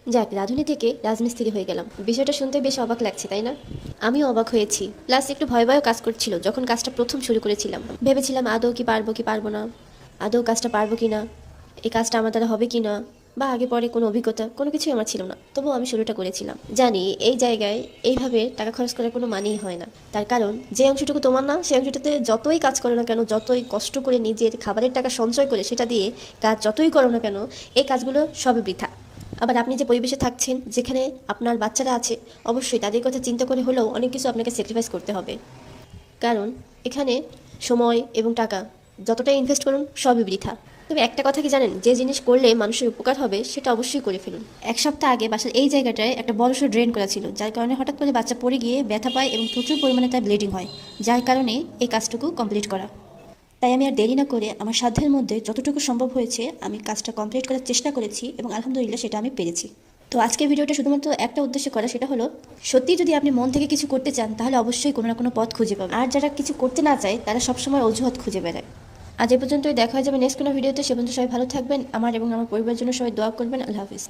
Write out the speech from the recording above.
যাক, রাঁধুনি থেকে রাজমিস্ত্রি হয়ে গেলাম, বিষয়টা শুনতে বেশ অবাক লাগছে, তাই না? আমিও অবাক হয়েছি, প্লাস একটু ভয় ভয়ও কাজ করছিল যখন কাজটা প্রথম শুরু করেছিলাম। ভেবেছিলাম আদৌ কি পারবো না, আদৌ কাজটা পারবো কি না, এই কাজটা আমার দ্বারা হবে কি না, বা আগে পরে কোনো অভিজ্ঞতা কোনো কিছুই আমার ছিল না, তবুও আমি শুরুটা করেছিলাম। জানি এই জায়গায় এইভাবে টাকা খরচ করার কোনো মানেই হয় না, তার কারণ যে অংশটুকু তোমার না সেই অংশটাতে যতই কাজ করো না কেন, যতই কষ্ট করে নিজের খাবারের টাকা সঞ্চয় করে সেটা দিয়ে কাজ যতই করো না কেন, এই কাজগুলো সবই বৃথা। আবার আপনি যে পরিবেশে থাকছেন, যেখানে আপনার বাচ্চারা আছে, অবশ্যই তাদের কথা চিন্তা করে হলেও অনেক কিছু আপনাকে স্যাক্রিফাইস করতে হবে, কারণ এখানে সময় এবং টাকা যতটাই ইনভেস্ট করুন সবই বৃথা। তবে একটা কথা কি জানেন, যে জিনিস করলে মানুষের উপকার হবে সেটা অবশ্যই করে ফেলুন। এক সপ্তাহ আগে বাসার এই জায়গাটায় একটা বড়সড় ড্রেন করা ছিল, যার কারণে হঠাৎ করে বাচ্চা পড়ে গিয়ে ব্যথা পায় এবং প্রচুর পরিমাণে তার ব্লিডিং হয়, যার কারণে এই কাজটুকু কমপ্লিট করা। তাই আমি আর দেরি না করে আমার সাধ্যের মধ্যে যতটুকু সম্ভব হয়েছে আমি কাজটা কমপ্লিট করার চেষ্টা করেছি এবং আলহামদুলিল্লাহ সেটা আমি পেরেছি। তো আজকের ভিডিওটা শুধুমাত্র একটা উদ্দেশ্য করা, সেটা হলো সত্যি যদি আপনি মন থেকে কিছু করতে চান তাহলে অবশ্যই কোনো না কোনো পথ খুঁজে পাবেন, আর যারা কিছু করতে না চায় তারা সবসময় অজুহাত খুঁজে বেড়ায়। আজ এ পর্যন্তই, দেখা হয়ে যাবে নেক্সট কোনো ভিডিওতে। সে পর্যন্ত সবাই ভালো থাকবেন, আমার এবং আমার পরিবারের জন্য সবাই দোয়া করবেন। আল্লাহ হাফিজ।